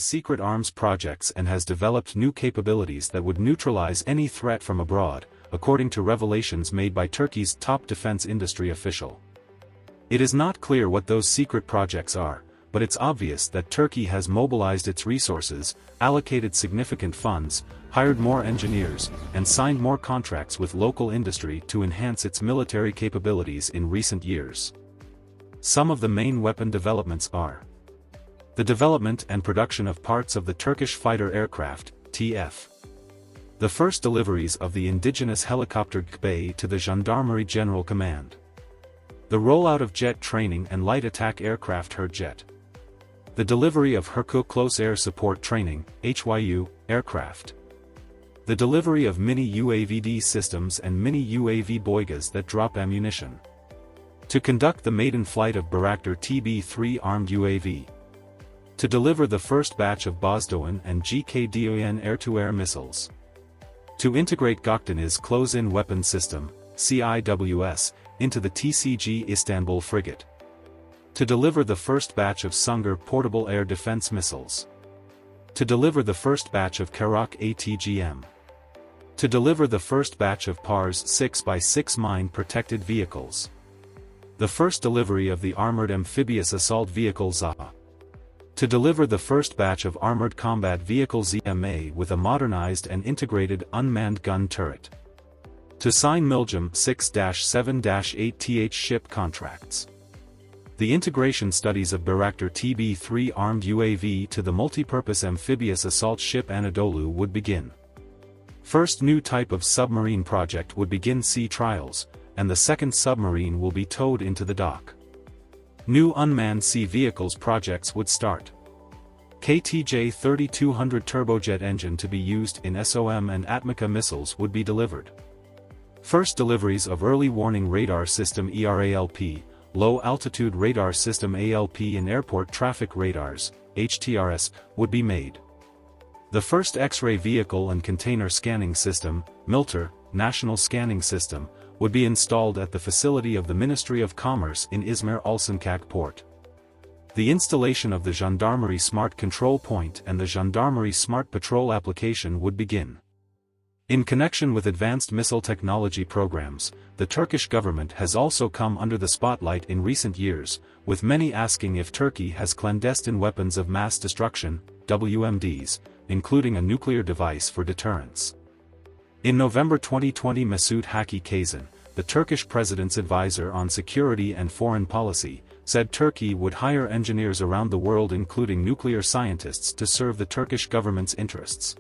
secret arms projects and has developed new capabilities that would neutralize any threat from abroad, according to revelations made by Turkey's top defense industry official. It is not clear what those secret projects are, but it's obvious that Turkey has mobilized its resources, allocated significant funds, hired more engineers, and signed more contracts with local industry to enhance its military capabilities in recent years. Some of the main weapon developments are the development and production of parts of the Turkish Fighter Aircraft, TF. The first deliveries of the indigenous helicopter GÖKBEY to the Gendarmerie General Command. The rollout of jet training and light attack aircraft HÜRJET. The delivery of HÜRJET Close Air Support Training, HYU, aircraft. The delivery of mini UAVD systems and mini UAV boigas that drop ammunition. To conduct the maiden flight of Bayraktar TB3 armed UAV. To deliver the first batch of Bozdoğan and GÖKBEY air-to-air missiles. To integrate Gökdeniz Close-in Weapon System, CIWS, into the TCG Istanbul frigate. To deliver the first batch of Sungur portable air defense missiles. To deliver the first batch of Karak ATGM. To deliver the first batch of PARS 6x6 mine-protected vehicles. The first delivery of the Armored Amphibious Assault Vehicle ZA. To deliver the first batch of Armored Combat Vehicle ZMA with a modernized and integrated unmanned gun turret. To sign MILGEM 6-7-8th ship contracts. The integration studies of Bayraktar TB3 armed UAV to the multipurpose amphibious assault ship Anadolu would begin. First new type of submarine project would begin sea trials, and the second submarine will be towed into the dock. New unmanned sea vehicles projects would start. KTJ 3200 turbojet engine to be used in SOM and Atmaca missiles would be delivered. First deliveries of early warning radar system ERALP, low altitude radar system ALP and airport traffic radars, HTRS, would be made. The first X-ray vehicle and container scanning system, MILTER, National Scanning System, would be installed at the facility of the Ministry of Commerce in Izmir Alsancak port. The installation of the Gendarmerie Smart Control Point and the Gendarmerie Smart Patrol application would begin. In connection with advanced missile technology programs, the Turkish government has also come under the spotlight in recent years, with many asking if Turkey has clandestine weapons of mass destruction, WMDs, including a nuclear device for deterrence. In November 2020, Mesut Haki Kazan, the Turkish president's advisor on security and foreign policy, said Turkey would hire engineers around the world including nuclear scientists to serve the Turkish government's interests.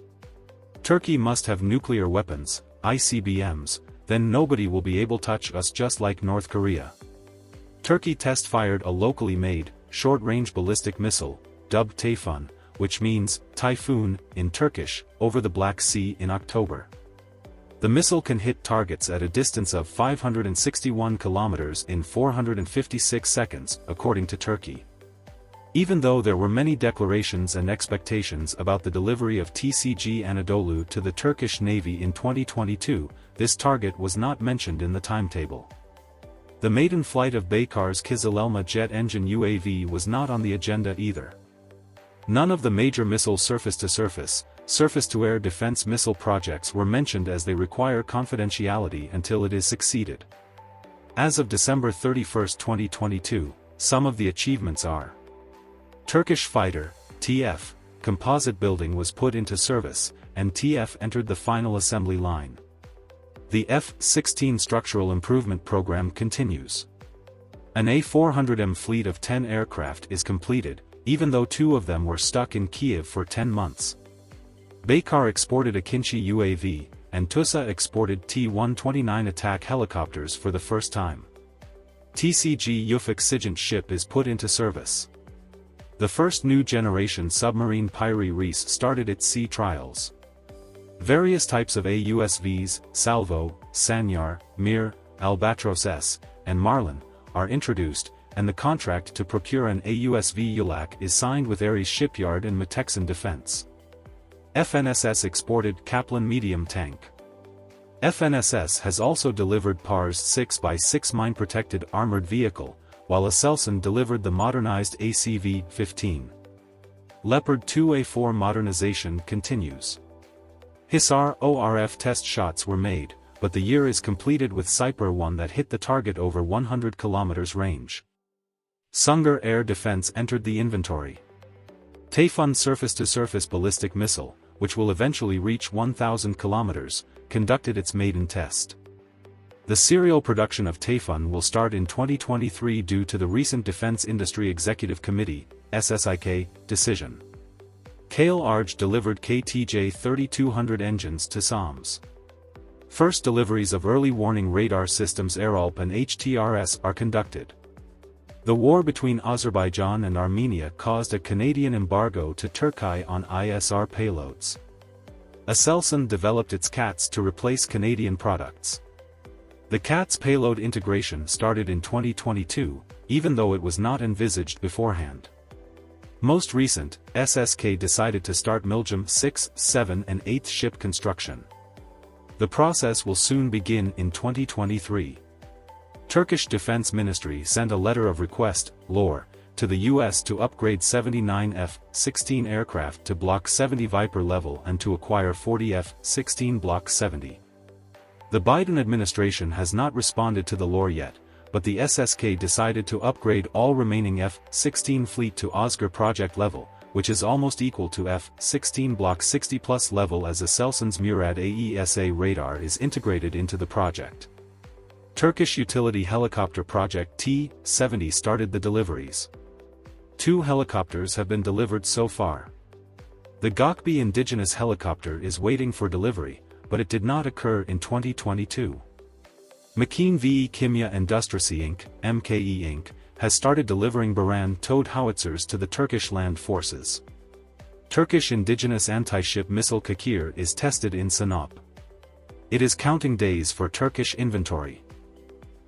Turkey must have nuclear weapons, ICBMs, then nobody will be able to touch us, just like North Korea. Turkey test-fired a locally made, short-range ballistic missile, dubbed Tayfun, which means typhoon in Turkish, over the Black Sea in October. The missile can hit targets at a distance of 561 kilometers in 456 seconds, according to Turkey. Even though there were many declarations and expectations about the delivery of TCG Anadolu to the Turkish Navy in 2022, this target was not mentioned in the timetable. The maiden flight of Baykar's Kızılelma jet engine UAV was not on the agenda either. None of the major missile surface-to-surface, surface-to-air defense missile projects were mentioned as they require confidentiality until it is succeeded. As of December 31, 2022, some of the achievements are: Turkish Fighter, TF, composite building was put into service, and TF entered the final assembly line. The F-16 structural improvement program continues. An A400M fleet of 10 aircraft is completed, even though 2 of them were stuck in Kiev for 10 months. Baykar exported Akinci UAV, and TUSA exported T-129 attack helicopters for the first time. TCG Ufuk Sigint ship is put into service. The first new generation submarine Piri Reis started its sea trials. Various types of AUSVs, Salvo, Sanyar, Mir, Albatros S, and Marlin, are introduced, and the contract to procure an AUSV Yulak is signed with Ares Shipyard and Meteksan Defense. FNSS exported Kaplan medium tank. FNSS has also delivered PARS 6x6 mine-protected armored vehicle, while Aselsan delivered the modernized ACV-15. Leopard 2A4 modernization continues. Hisar ORF test shots were made, but the year is completed with Sniper 1 that hit the target over 100 km range. Sungur air defense entered the inventory. Tayfun surface-to-surface ballistic missile, which will eventually reach 1,000 km, conducted its maiden test. The serial production of Tayfun will start in 2023 due to the recent Defense Industry Executive Committee (SSIK) decision. Kale Arj delivered KTJ 3200 engines to SAMS. First deliveries of early warning radar systems ARALP and HTRS are conducted. The war between Azerbaijan and Armenia caused a Canadian embargo to Turkey on ISR payloads. Aselsan developed its CATS to replace Canadian products. The CATS payload integration started in 2022, even though it was not envisaged beforehand. Most recent, SSK decided to start MILGEM 6, 7 and 8 ship construction. The process will soon begin in 2023. Turkish Defense Ministry sent a letter of request, LOR, to the US to upgrade 79 F-16 aircraft to Block 70 Viper level and to acquire 40 F-16 Block 70. The Biden administration has not responded to the LOR yet, but the SSK decided to upgrade all remaining F-16 fleet to Oscar project level, which is almost equal to F-16 Block 60 plus level as Aselsan's Murad AESA radar is integrated into the project. Turkish utility helicopter project T-70 started the deliveries. 2 helicopters have been delivered so far. The GÖKBEY indigenous helicopter is waiting for delivery, but it did not occur in 2022. Makin VE Kimya Endüstrisi Inc., MKE Inc., has started delivering Baran towed howitzers to the Turkish land forces. Turkish indigenous anti-ship missile Kakir is tested in Sinop. It is counting days for Turkish inventory.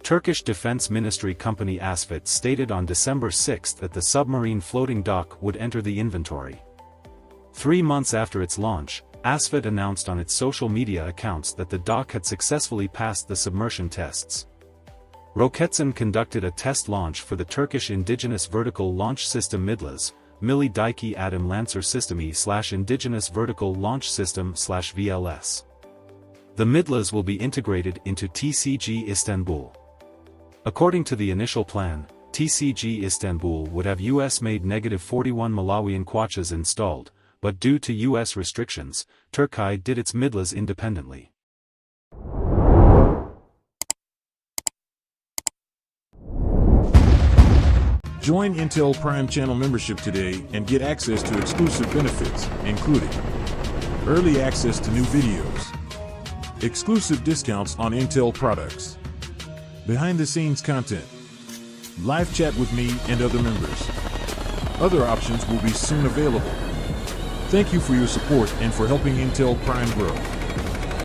Turkish Defense Ministry company Asfit stated on December 6 that the submarine floating dock would enter the inventory. 3 months after its launch, Asfit announced on its social media accounts that the dock had successfully passed the submersion tests. Roketsan conducted a test launch for the Turkish indigenous vertical launch system Midlas, Milli Dike Atom Lancer System E/indigenous vertical launch system /VLS. The Midlas will be integrated into TCG Istanbul. According to the initial plan, TCG Istanbul would have US-made -41 Malawian Quachas installed, but due to US restrictions, Turkey did its Midlas independently. Join Intel Prime Channel membership today and get access to exclusive benefits, including early access to new videos, exclusive discounts on Intel products, behind-the-scenes content, live chat with me and other members. Other options will be soon available. Thank you for your support and for helping Intel Prime grow.